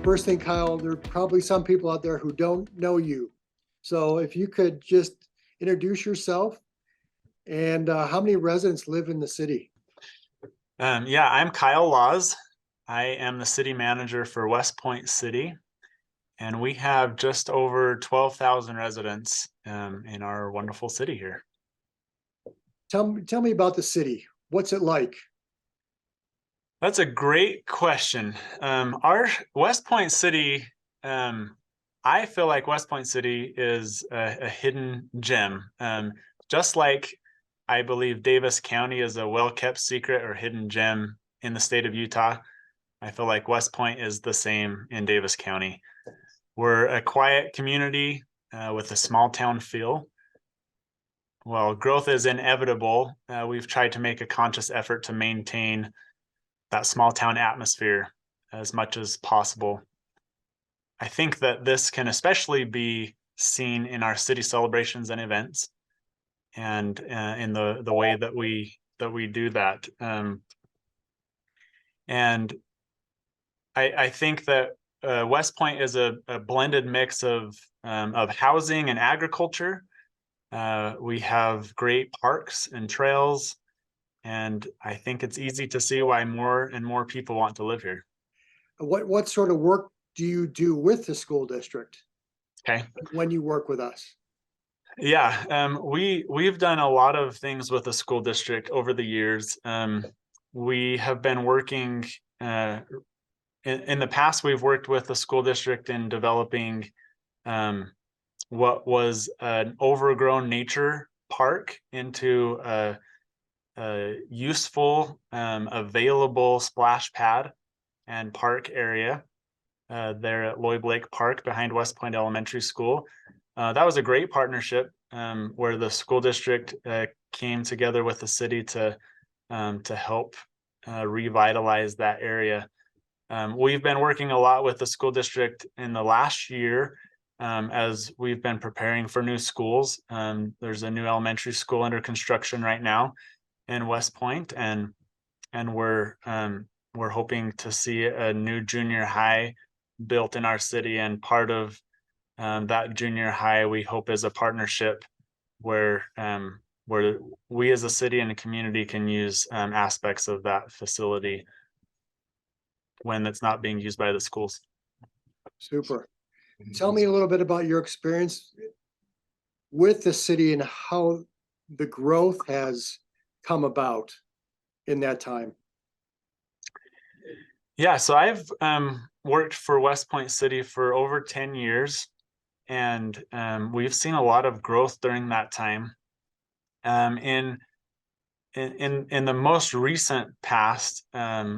First thing, Kyle, there are probably some people out there who don't know you. So if you could just introduce yourself and how many residents live in the city? Yeah, I'm Kyle Laws. I am the city manager for West Point City, and we have just over 12,000 residents in our wonderful city here. Tell me about the city. What's it like? That's a great question. Our West Point City, I feel like West Point City is a hidden gem. Just like I believe Davis County is a well-kept secret or hidden gem in the state of Utah, I feel like West Point is the same in Davis County. We're a quiet community with a small town feel. While growth is inevitable, we've tried to make a conscious effort to maintain that small town atmosphere as much as possible. I think that this can especially be seen in our city celebrations and events, and in the way that we do that. And I think that West Point is a blended mix of housing and agriculture. We have great parks and trails, and I think it's easy to see why more and more people want to live here. What sort of work do you do with the school district Okay. when you work with us? Yeah, we've done a lot of things with the school district over the years. We have been working in the past. We've worked with the school district in developing what was an overgrown nature park into a useful, available splash pad and park area there at Lloyd Lake Park behind West Point Elementary School. That was a great partnership where the school district came together with the city to help revitalize that area. We've been working a lot with the school district in the last year as we've been preparing for new schools. There's a new elementary school under construction right now in West Point, and we're hoping to see a new junior high built in our city. And part of that junior high, we hope, is a partnership where we as a city and a community can use aspects of that facility when it's not being used by the schools. Super. Tell me a little bit about your experience with the city and how the growth has come about in that time. Yeah, so I've worked for West Point City for over 10 years, and we've seen a lot of growth during that time. In the most recent past,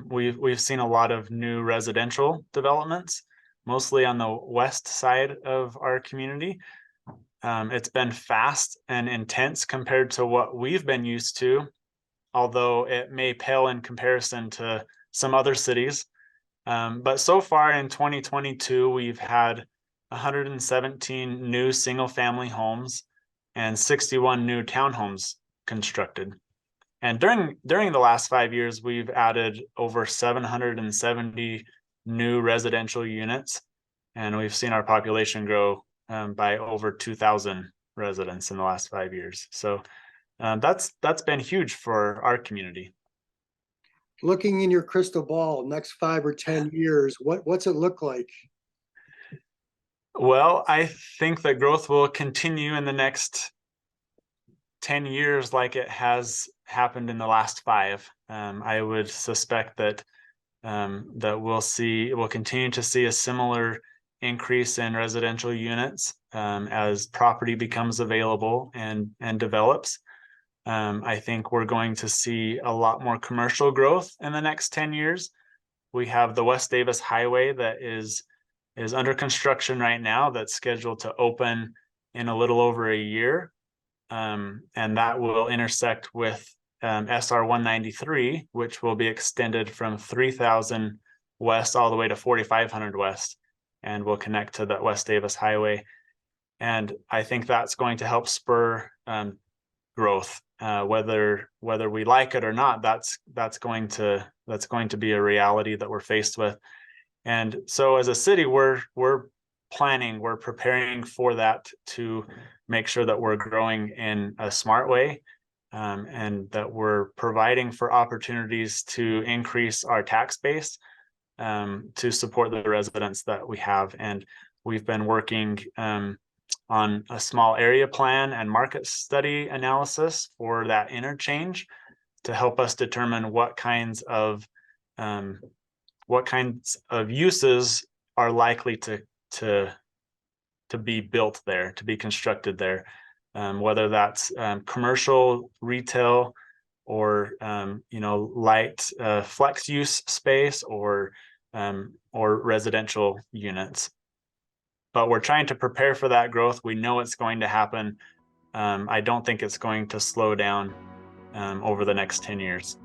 we've seen a lot of new residential developments, mostly on the west side of our community. It's been fast and intense compared to what we've been used to, although it may pale in comparison to some other cities. But so far in 2022, we've had 117 new single-family homes and 61 new townhomes constructed. And during the last 5 years, we've added over 770 new residential units, and we've seen our population grow by over 2,000 residents in the last 5 years. So that's been huge for our community. Looking in your crystal ball, next 5 or 10 years, what's it look like? Well, I think that growth will continue in the next 10 years like it has happened in the last 5. I would suspect that we'll continue to see a similar increase in residential units as property becomes available and develops. I think we're going to see a lot more commercial growth in the next 10 years. We have the West Davis Highway that is under construction right now, that's scheduled to open in a little over a year. And that will intersect with SR 193, which will be extended from 3,000 west all the way to 4,500 west, and will connect to that West Davis Highway. And I think that's going to help spur growth, whether we like it or not. That's going to be a reality that we're faced with. And so as a city, we're planning, we're preparing for that to make sure that we're growing in a smart way, and that we're providing for opportunities to increase our tax base, to support the residents that we have. And we've been working on a small area plan and market study analysis for that interchange to help us determine what kinds of uses are likely to be built there, to be constructed there, whether that's commercial, retail, or light flex use space, or residential units. But we're trying to prepare for that growth. We know it's going to happen. I don't think it's going to slow down over the next 10 years.